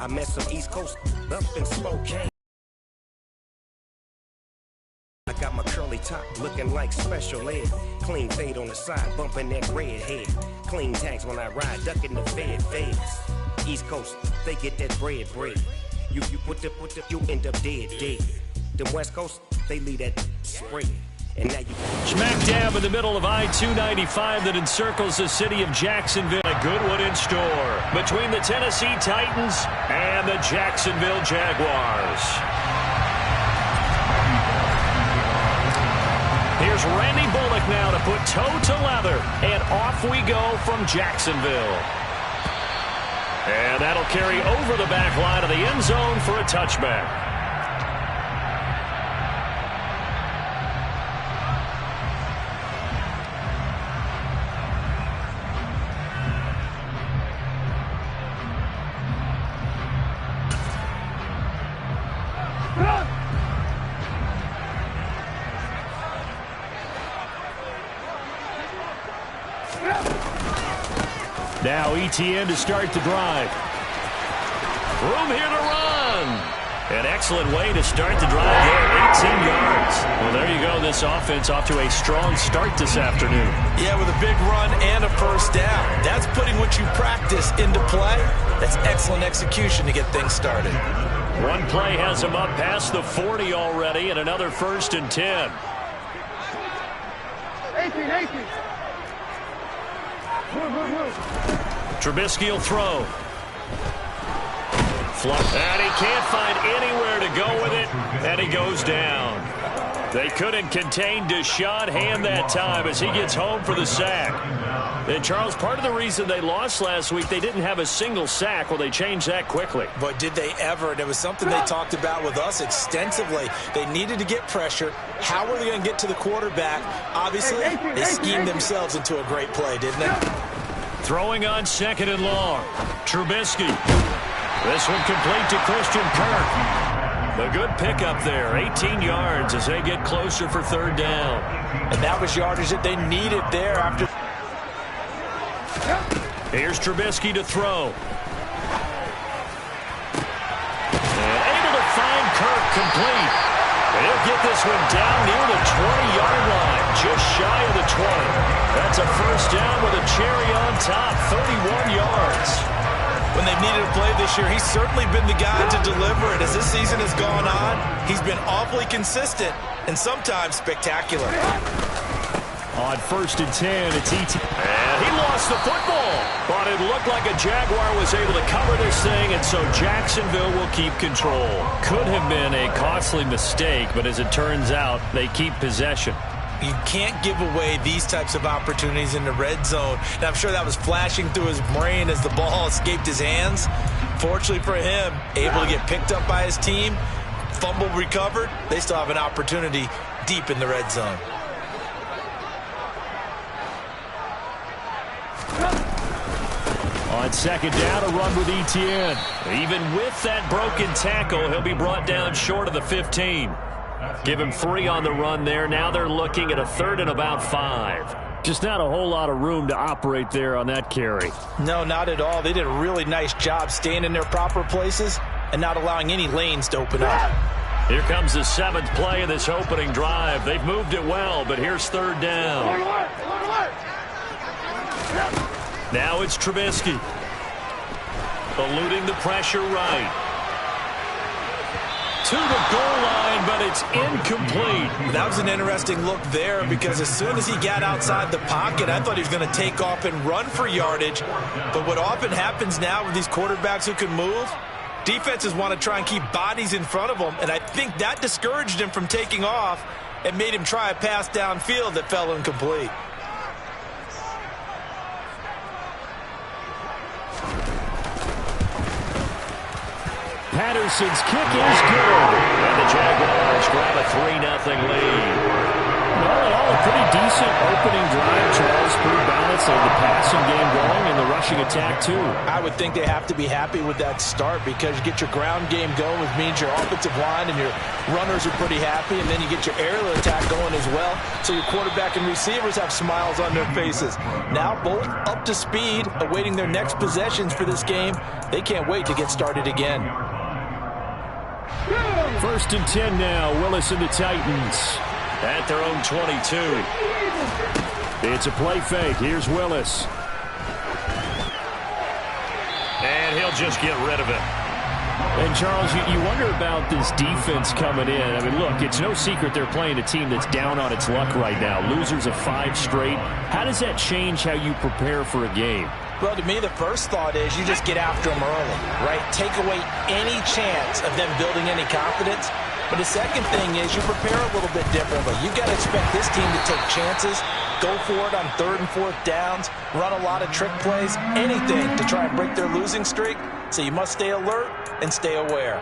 I met some East Coast up in Spokane. I got my curly top looking like special ed. Clean fade on the side, bumping that red head. Clean tags when I ride, ducking the feds. East Coast, they get that bread. You you end up dead. Then West Coast, they leave that spread. And now you smack dab in the middle of I-295 that encircles the city of Jacksonville. A good one in store between the Tennessee Titans and the Jacksonville Jaguars. Here's Randy Bullock now to put toe to leather, and off we go from Jacksonville. And that'll carry over the back line of the end zone for a touchback. Now ETN to start the drive. Room here to run. An excellent way to start the drive there, 18 yards. Well, there you go. This offense off to a strong start this afternoon. Yeah, with a big run and a first down. That's putting what you practice into play. That's excellent execution to get things started. One play has him up past the 40 already, and another 1st and 10. 18. Trubisky will throw. And he can't find anywhere to go with it, and he goes down. They couldn't contain Deshaun Hand that time as he gets home for the sack. And, Charles, part of the reason they lost last week, they didn't have a single sack. Well, they changed that quickly. But did they ever? And it was something they talked about with us extensively. They needed to get pressure. How were they going to get to the quarterback? Obviously, they schemed themselves into a great play, didn't they? Throwing on 2nd and long. Trubisky. This one complete to Christian Kirk. A good pickup there. 18 yards as they get closer for 3rd down. And that was yardage that they needed there after. Here's Trubisky to throw. And able to find Kirk complete. He'll get this one down near the 20-yard line, just shy of the 20. That's a 1st down with a cherry on top, 31 yards. When they've needed a play this year, he's certainly been the guy to deliver it. As this season has gone on, he's been awfully consistent and sometimes spectacular. On 1st and 10, it's ET. And he lost the football. But it looked like a Jaguar was able to cover this thing, and so Jacksonville will keep control. Could have been a costly mistake, but as it turns out, they keep possession. You can't give away these types of opportunities in the red zone. Now, I'm sure that was flashing through his brain as the ball escaped his hands. Fortunately for him, able to get picked up by his team, fumble recovered. They still have an opportunity deep in the red zone. On 2nd down, a run with ETN. Even with that broken tackle, he'll be brought down short of the 15. Give him 3 on the run there. Now they're looking at a 3rd and about 5. Just not a whole lot of room to operate there on that carry. No, not at all. They did a really nice job staying in their proper places and not allowing any lanes to open up. Here comes the 7th play of this opening drive. They've moved it well, but here's 3rd down. Now it's Trubisky. Eluding the pressure right. To the goal line, but it's incomplete. That was an interesting look there because as soon as he got outside the pocket, I thought he was going to take off and run for yardage. But what often happens now with these quarterbacks who can move, defenses want to try and keep bodies in front of them, and I think that discouraged him from taking off and made him try a pass downfield that fell incomplete. Patterson's kick is good. And the Jaguars grab a 3-0 lead. All in all, a pretty decent opening drive, Charles. Pretty balanced. They had the passing game going and the rushing attack, too. I would think they have to be happy with that start because you get your ground game going, which means your offensive line and your runners are pretty happy, and then you get your aerial attack going as well, so your quarterback and receivers have smiles on their faces. Now both up to speed, awaiting their next possessions for this game. They can't wait to get started again. 1st and 10 now. Willis and the Titans at their own 22. It's a play fake. Here's Willis. And he'll just get rid of it. And, Charles, you wonder about this defense coming in. I mean, look, it's no secret they're playing a team that's down on its luck right now. Losers of 5 straight. How does that change how you prepare for a game? Well, to me, the first thought is you just get after them early, right? Take away any chance of them building any confidence. But the second thing is you prepare a little bit differently. You've got to expect this team to take chances, go for it on 3rd and 4th downs, run a lot of trick plays, anything to try and break their losing streak. So you must stay alert and stay aware.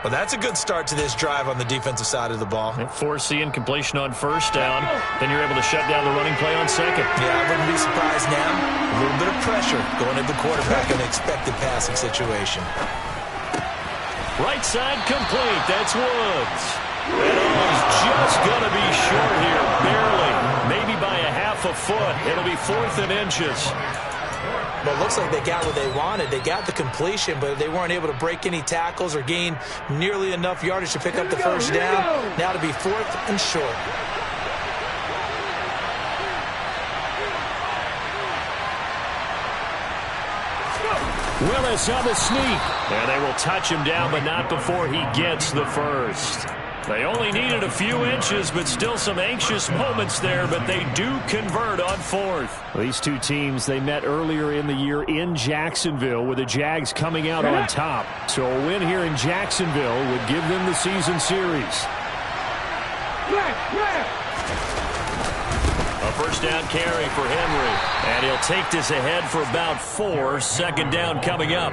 Well, that's a good start to this drive on the defensive side of the ball. Force incompletion on 1st down. Then you're able to shut down the running play on 2nd. Yeah, I wouldn't be surprised now. A little bit of pressure going at the quarterback in an expected passing situation. Right side complete. That's Woods. And he's just going to be short here, barely. Maybe by a half a foot. It'll be 4th and inches. Well, it looks like they got what they wanted. They got the completion, but they weren't able to break any tackles or gain nearly enough yardage to pick up the 1st down. Now to be 4th and short. Willis on the sneak. And they will touch him down, but not before he gets the 1st. They only needed a few inches, but still some anxious moments there, but they do convert on 4th. These two teams, they met earlier in the year in Jacksonville with the Jags coming out on top. So a win here in Jacksonville would give them the season series. A 1st down carry for Henry, and he'll take this ahead for about 4. 2nd down coming up.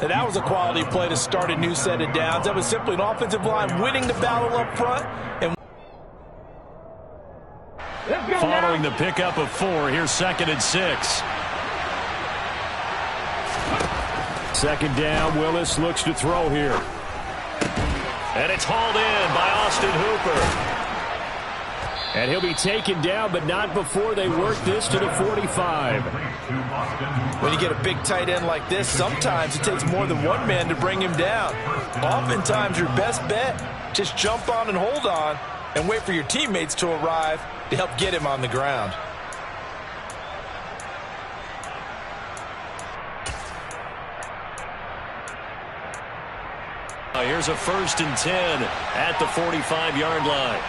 And that was a quality play to start a new set of downs. That was simply an offensive line winning the battle up front. And following the pickup of 4, here's 2nd and 6. 2nd down, Willis looks to throw here. And it's hauled in by Austin Hooper. And he'll be taken down, but not before they work this to the 45. When you get a big tight end like this, sometimes it takes more than one man to bring him down. Oftentimes, your best bet, just jump on and hold on and wait for your teammates to arrive to help get him on the ground. Here's a 1st and 10 at the 45-yard line.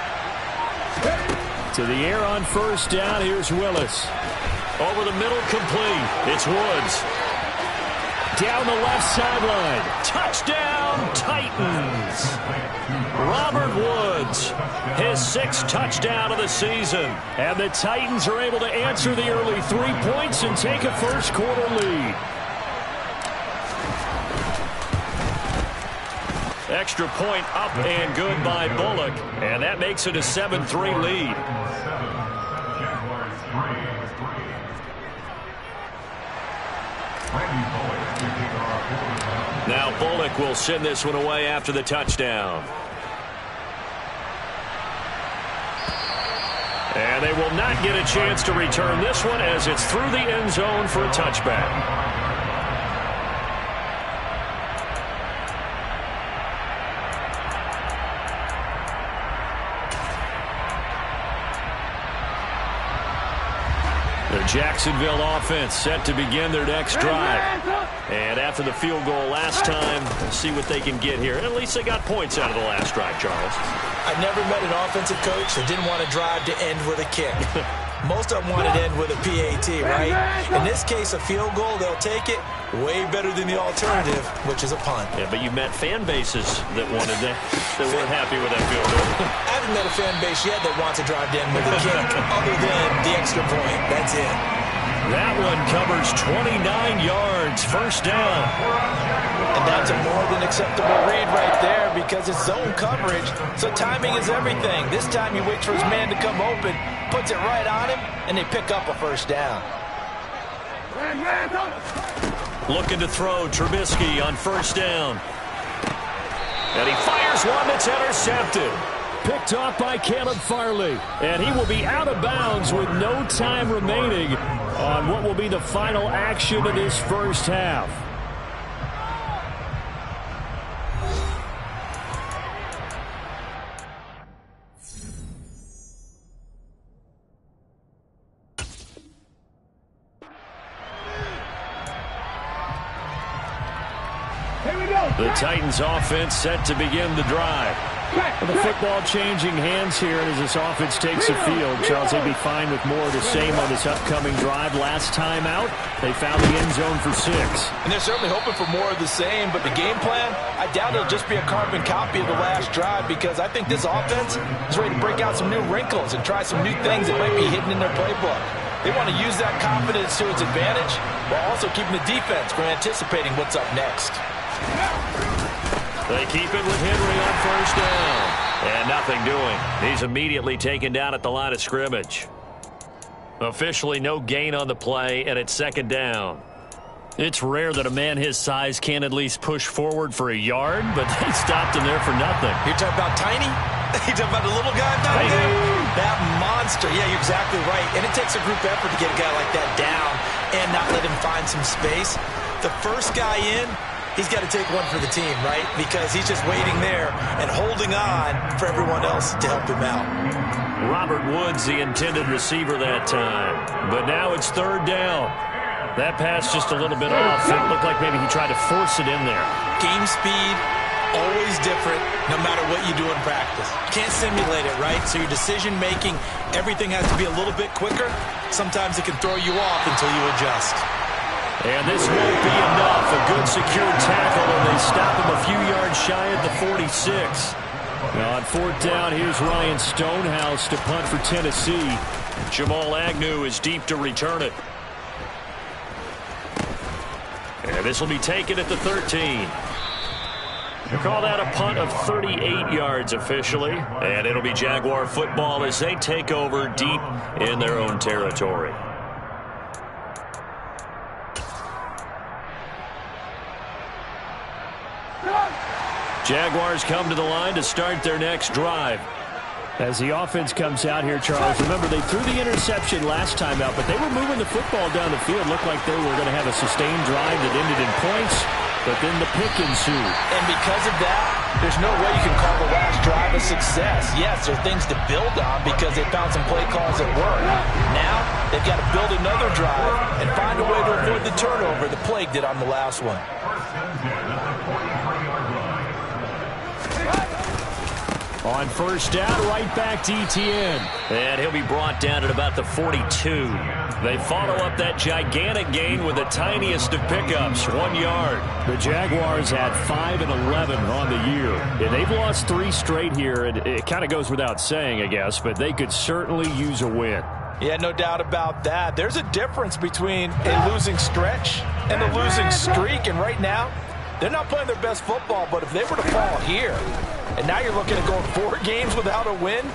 To the air on 1st down, here's Willis. Over the middle, complete. It's Woods. Down the left sideline. Touchdown, Titans. Robert Woods, his 6th touchdown of the season. And the Titans are able to answer the early 3 points and take a 1st quarter lead. Extra point up and good by Bullock. And that makes it a 7-3 lead. Now Bullock will send this one away after the touchdown. And they will not get a chance to return this one as it's through the end zone for a touchback. The Jacksonville offense set to begin their next drive. And after the field goal last time, let's see what they can get here. And at least they got points out of the last drive, Charles. I've never met an offensive coach that didn't want to drive to end with a kick. Most of them wanted to end with a PAT, right? In this case, a field goal, they'll take it. Way better than the alternative, which is a punt. Yeah, but you met fan bases that wanted that weren't happy with that field goal. I haven't met a fan base yet that wants to drive to end with a kick other than the extra point. That's it. That one covers 29 yards, 1st down. And that's a more than acceptable read right there. because it's zone coverage, so timing is everything. This time he waits for his man to come open, puts it right on him, and they pick up a first down. Looking to throw, Trubisky on first down. And he fires one that's intercepted. Picked off by Caleb Farley. And he will be out of bounds with no time remaining on what will be the final action of this first half. The Titans offense set to begin the drive. The football changing hands here as this offense takes the field. Charles, they'd be fine with more of the same on this upcoming drive. Last time out, they found the end zone for 6. And they're certainly hoping for more of the same, but the game plan, I doubt it'll just be a carbon copy of the last drive, because I think this offense is ready to break out some new wrinkles and try some new things that might be hidden in their playbook. They want to use that confidence to its advantage while also keeping the defense from anticipating what's up next. They keep it with Henry on first down. And nothing doing. He's immediately taken down at the line of scrimmage. Officially no gain on the play, and it's second down. It's rare that a man his size can at least push forward for a yard, but they stopped him there for nothing. You're talking about Tiny? You're talking about the little guy back there? That monster. Yeah, you're exactly right. And it takes a group effort to get a guy like that down and not let him find some space. The first guy in, he's got to take one for the team, right? Because he's just waiting there and holding on for everyone else to help him out. Robert Woods, the intended receiver that time. But now it's third down. That pass just a little bit off. It looked like maybe he tried to force it in there. Game speed, always different, no matter what you do in practice. You can't simulate it, right? So your decision-making, everything has to be a little bit quicker. Sometimes it can throw you off until you adjust. And this won't be enough. A good secured tackle, and they stop him a few yards shy at the 46. Now on fourth down, here's Ryan Stonehouse to punt for Tennessee. Jamal Agnew is deep to return it. And this will be taken at the 13. They call that a punt of 38 yards officially. And it'll be Jaguar football as they take over deep in their own territory. Jaguars come to the line to start their next drive. As the offense comes out here, Charles, remember they threw the interception last time out, but they were moving the football down the field. Looked like they were going to have a sustained drive that ended in points, but then the pick ensued. And because of that, there's no way you can call the last drive a success. Yes, there are things to build on because they found some play calls that work. Now, they've got to build another drive and find a way to avoid the turnover the plague did on the last one. On first down, right back to Etienne. And he'll be brought down at about the 42. They follow up that gigantic gain with the tiniest of pickups, 1 yard. The Jaguars had 5 and 11 on the year. And they've lost 3 straight here. And it kind of goes without saying, I guess, but they could certainly use a win. Yeah, no doubt about that. There's a difference between a losing stretch and a losing streak. And right now, they're not playing their best football, but if they were to fall here, and now you're looking at going 4 games without a win,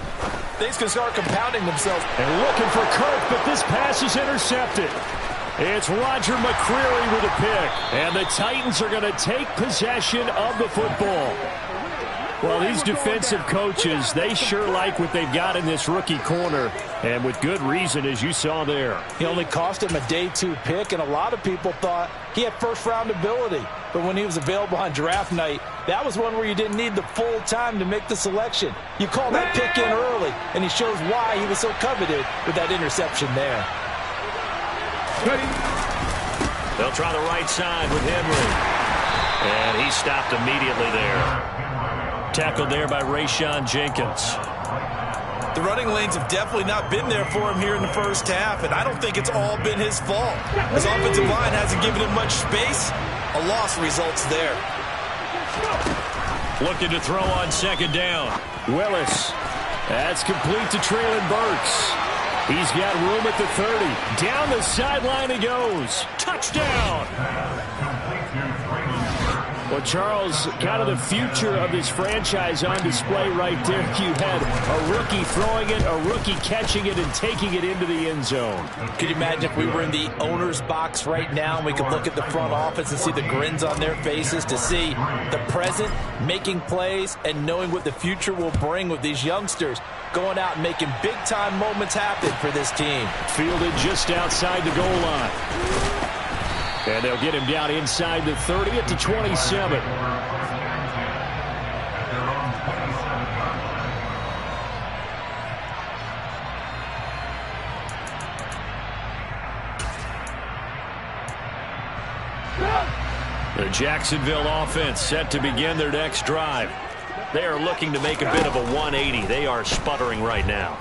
things can start compounding themselves. And looking for Kirk, but this pass is intercepted. It's Roger McCreary with a pick. And the Titans are going to take possession of the football. Well, these defensive coaches, they sure like what they've got in this rookie corner, and with good reason, as you saw there. He only cost him a day 2 pick, and a lot of people thought he had first-round ability. But when he was available on draft night, that was one where you didn't need the full time to make the selection. You call that pick in early, and he shows why he was so coveted with that interception there. They'll try the right side with Henry. And he stopped immediately there. Tackled there by Rayshon Jenkins. The running lanes have definitely not been there for him here in the first half, and I don't think it's all been his fault. His offensive line hasn't given him much space. A loss results there. Looking to throw on second down. Willis. That's complete to Treylon Burks. He's got room at the 30. Down the sideline he goes. Touchdown. Well, Charles, kind of the future of this franchise on display right there. You had a rookie throwing it, a rookie catching it, and taking it into the end zone. Could you imagine if we were in the owner's box right now and we could look at the front office and see the grins on their faces, to see the present making plays and knowing what the future will bring with these youngsters going out and making big-time moments happen for this team. Fielded just outside the goal line. And they'll get him down inside the 30 at the 27. The Jacksonville offense set to begin their next drive. They are looking to make a bit of a 180. They are sputtering right now.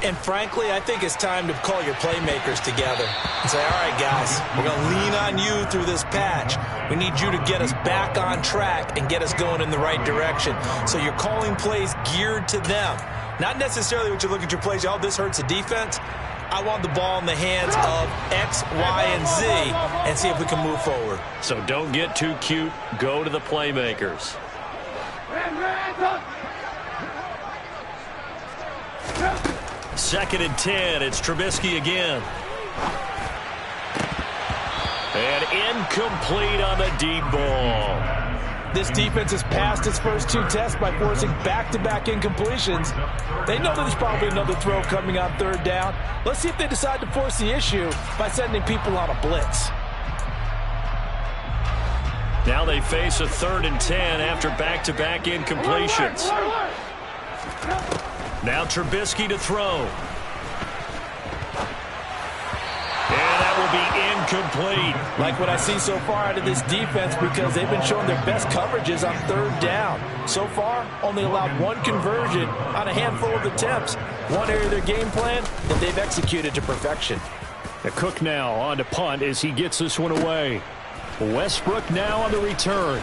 And frankly, I think it's time to call your playmakers together and say, all right, guys, we're going to lean on you through this patch. We need you to get us back on track and get us going in the right direction. So you're calling plays geared to them. Not necessarily what you look at your plays, oh, this hurts the defense. I want the ball in the hands of X, Y, and Z and see if we can move forward. So don't get too cute. Go to the playmakers. Second and 10. It's Trubisky again. And incomplete on the deep ball. This defense has passed its first two tests by forcing back-to-back incompletions. They know that there's probably another throw coming on third down. Let's see if they decide to force the issue by sending people on a blitz. Now they face a 3rd and 10 after back-to-back incompletions. Now Trubisky to throw. And that will be incomplete. Like what I see so far out of this defense, because they've been showing their best coverages on third down. So far, only allowed one conversion on a handful of attempts. One area of their game plan that they've executed to perfection. The Cook now on to punt as he gets this one away. Westbrook now on the return.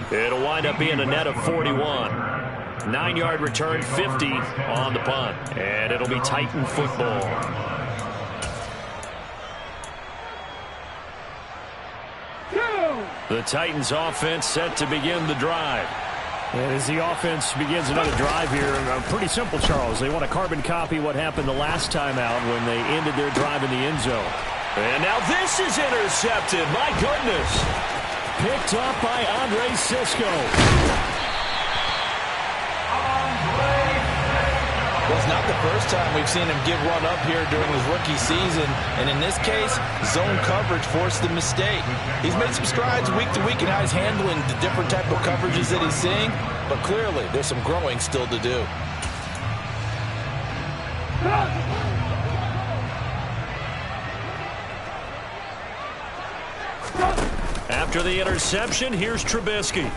It'll wind up being a net of 41. 9-yard return, 50 on the punt. And it'll be Titan football. The Titans offense set to begin the drive. And as the offense begins another drive here, pretty simple, Charles. They want to carbon copy what happened the last time out when they ended their drive in the end zone. And now this is intercepted. My goodness. Picked up by Andre Sisco. Well, it's not the first time we've seen him give one up here during his rookie season. And in this case, zone coverage forced the mistake. He's made some strides week to week in how he's handling the different type of coverages that he's seeing. But clearly, there's some growing still to do. After the interception, here's Trubisky.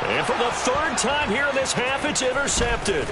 And for the 3rd time here in this half, it's intercepted.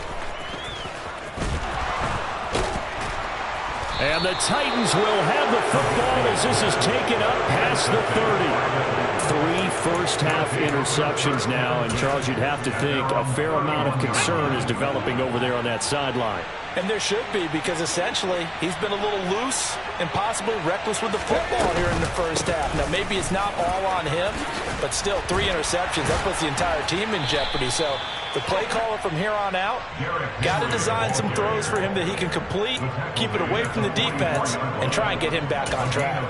And the Titans will have the football as this is taken up past the 30. 3 first-half interceptions now, and Charles, you'd have to think a fair amount of concern is developing over there on that sideline. And there should be, because essentially he's been a little loose and possibly reckless with the football here in the first half. Now, maybe it's not all on him, but still 3 interceptions. That puts the entire team in jeopardy. So the play caller from here on out got to design some throws for him that he can complete, keep it away from the defense, and try and get him back on track.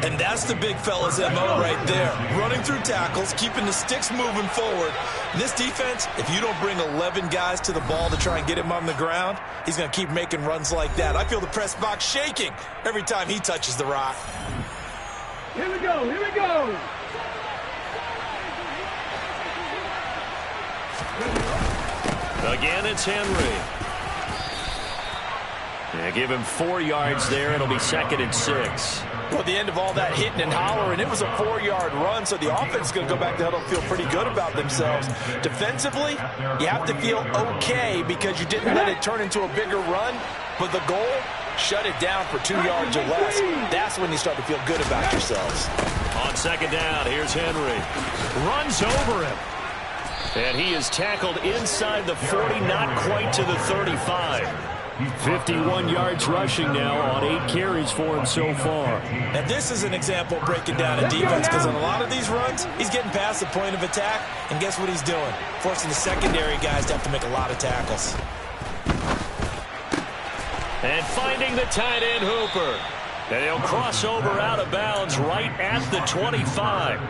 And that's the big fella's MO right there. Running through tackles, keeping the sticks moving forward. This defense, if you don't bring 11 guys to the ball to try and get him on the ground, he's going to keep making runs like that. I feel the press box shaking every time he touches the rock. Here we go, here we go. Again, it's Henry. Yeah, give him 4 yards there. It'll be 2nd and 6. Well, at the end of all that hitting and hollering, it was a 4-yard run, so the offense is going to go back to huddle and feel pretty good about themselves. Defensively, you have to feel okay because you didn't let it turn into a bigger run, but the goal, shut it down for 2 yards or less. That's when you start to feel good about yourselves. On 2nd down, here's Henry. Runs over him. And he is tackled inside the 40, not quite to the 35. 51 yards rushing now on 8 carries for him so far. And this is an example of breaking down a defense, because on a lot of these runs, he's getting past the point of attack, and guess what he's doing? Forcing the secondary guys to have to make a lot of tackles. And finding the tight end Hooper. And he'll cross over out of bounds right at the 25.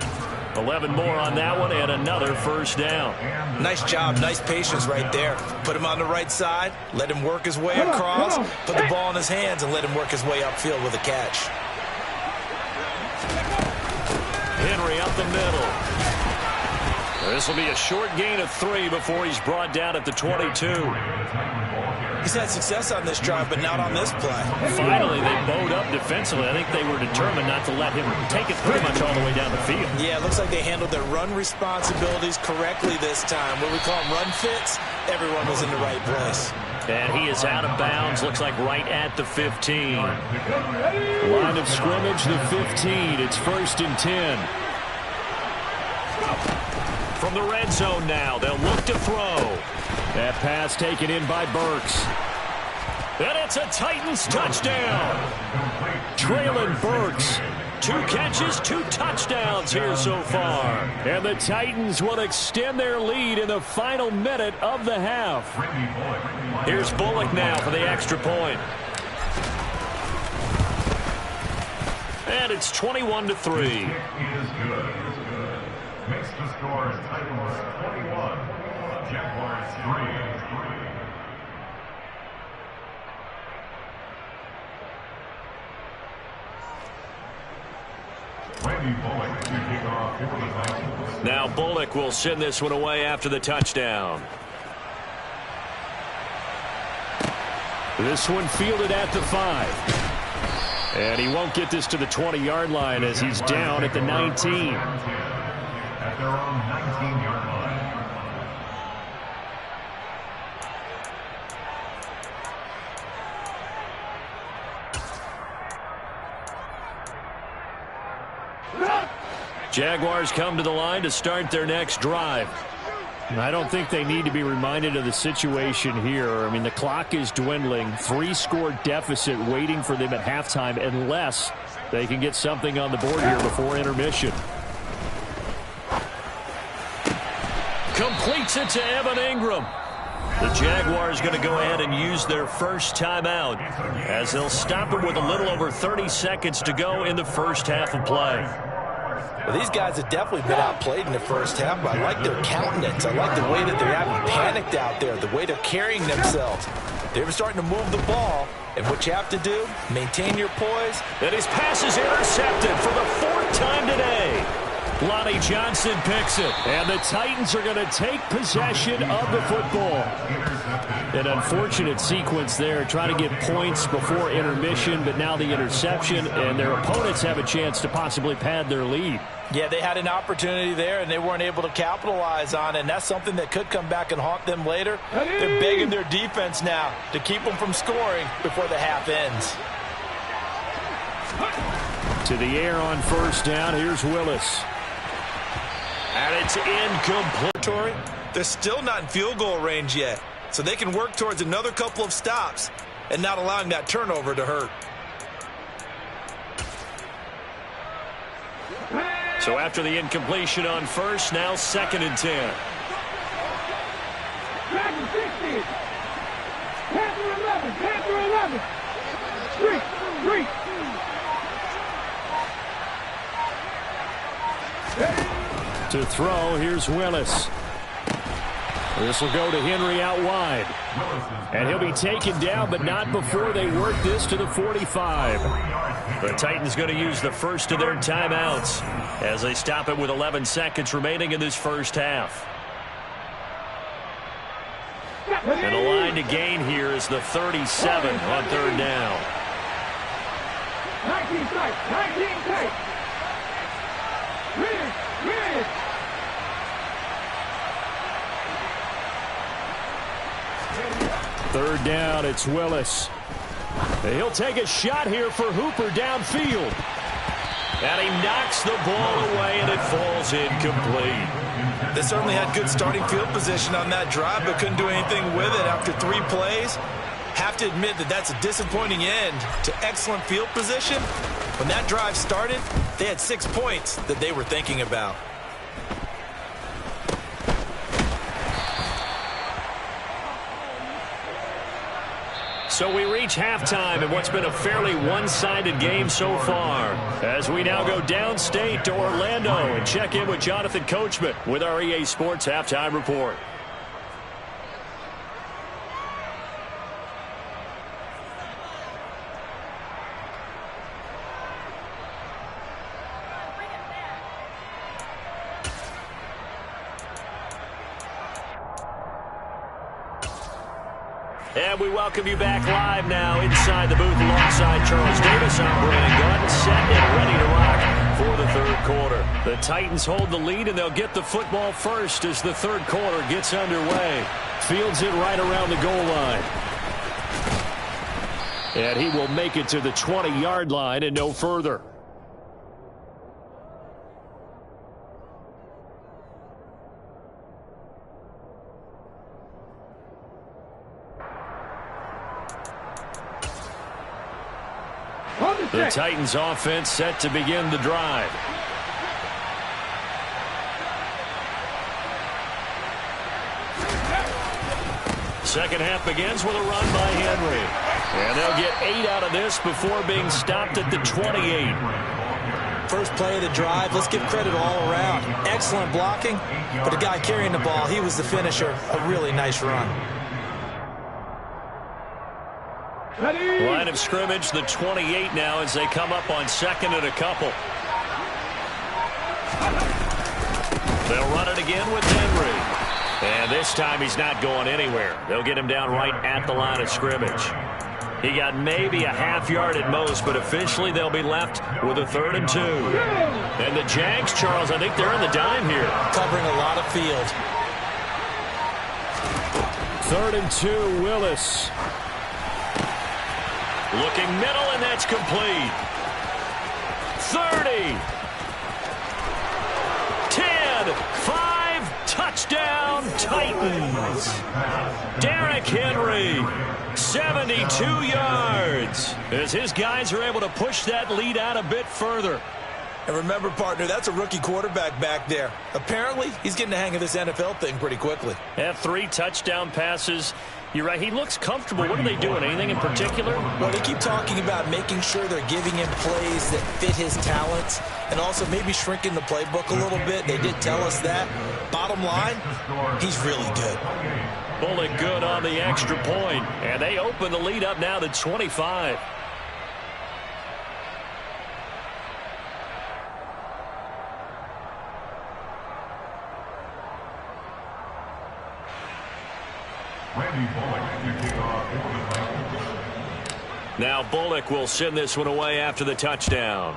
11 more on that one and another first down. Nice job, nice patience right there. Put him on the right side, let him work his way across, put the ball in his hands, and let him work his way upfield with a catch. Henry up the middle. This will be a short gain of 3 before he's brought down at the 22. He's had success on this drive, but not on this play. Finally, they bowed up defensively. I think they were determined not to let him take it pretty much all the way down the field. Yeah, it looks like they handled their run responsibilities correctly this time. What we call them run fits, everyone was in the right place. And he is out of bounds, looks like right at the 15. Line of scrimmage, the 15. It's 1st and 10. From the red zone now, they'll look to throw. That pass taken in by Burks. And it's a Titans touchdown. Traylon Burks. 2 catches, 2 touchdowns here so far. And the Titans will extend their lead in the final minute of the half. Here's Bullock now for the extra point. And it's 21-3. Makes the score Titans 21, Jaguars 3. Now Bullock will send this one away after the touchdown. This one fielded at the 5. And he won't get this to the 20-yard line as he's down at the 19. At their own 19-yard line. Jaguars come to the line to start their next drive. I don't think they need to be reminded of the situation here. I mean, the clock is dwindling. 3-score deficit waiting for them at halftime unless they can get something on the board here before intermission. Completes it to Evan Ingram. The Jaguars going to go ahead and use their first timeout as they'll stop it with a little over 30 seconds to go in the first half of play. Well, these guys have definitely been outplayed in the first half, but I like their countenance. I like the way that they're having panicked out there, the way they're carrying themselves. They're starting to move the ball, and what you have to do, maintain your poise. And his pass is intercepted for the 4th time today. Lonnie Johnson picks it, and the Titans are going to take possession of the football. An unfortunate sequence there, trying to get points before intermission, but now the interception, and their opponents have a chance to possibly pad their lead. Yeah, they had an opportunity there, and they weren't able to capitalize on it, and that's something that could come back and haunt them later. They're begging their defense now to keep them from scoring before the half ends. To the air on first down, here's Willis. And it's incomplete. They're still not in field goal range yet, so they can work towards another couple of stops and not allowing that turnover to hurt. So after the incompletion on first, now 2nd and 10. Panther 11. Three. To throw, here's Willis. This will go to Henry out wide. And he'll be taken down, but not before they work this to the 45. The Titans going to use the first of their timeouts as they stop it with 11 seconds remaining in this first half. And the line to gain here is the 37 on 3rd down. 19 tight. Read. 3rd down, it's Willis. He'll take a shot here for Hooper downfield. And he knocks the ball away, and it falls incomplete. They certainly had good starting field position on that drive, but couldn't do anything with it after 3 plays. Have to admit that that's a disappointing end to excellent field position. When that drive started, they had 6 points that they were thinking about. So we reach halftime in what's been a fairly one-sided game so far, as we now go downstate to Orlando and check in with Jonathan Coachman with our EA Sports Halftime Report. And we welcome you back live now inside the booth alongside Charles Davis. I'm Brandon Gunn, set and ready to rock for the third quarter. The Titans hold the lead, and they'll get the football first as the third quarter gets underway. Fields it right around the goal line. And he will make it to the 20-yard line and no further. The Titans offense set to begin the drive. Second half begins with a run by Henry. And they'll get 8 out of this before being stopped at the 28. First play of the drive, let's give credit all around. Excellent blocking, but the guy carrying the ball, he was the finisher. A really nice run. Line of scrimmage, the 28 now as they come up on second and a couple. They'll run it again with Henry. And this time he's not going anywhere. They'll get him down right at the line of scrimmage. He got maybe a half yard at most, but officially they'll be left with a 3rd and 2. And the Jags, Charles, I think they're in the dime here. Covering a lot of field. 3rd and 2, Willis. Looking middle, and that's complete. 30. 10. 5. Touchdown, Titans. Derrick Henry, 72 yards. As his guys are able to push that lead out a bit further. And remember, partner, that's a rookie quarterback back there. Apparently, he's getting the hang of this NFL thing pretty quickly. Had 3 touchdown passes. You're right. He looks comfortable. What are they doing? Anything in particular? Well, they keep talking about making sure they're giving him plays that fit his talents and also maybe shrinking the playbook a little bit. They did tell us that. Bottom line, he's really good. Bullock good on the extra point. And they open the lead up now to 25. Now Bullock will send this one away after the touchdown.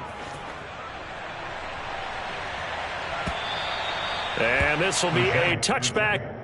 And this will be a touchback.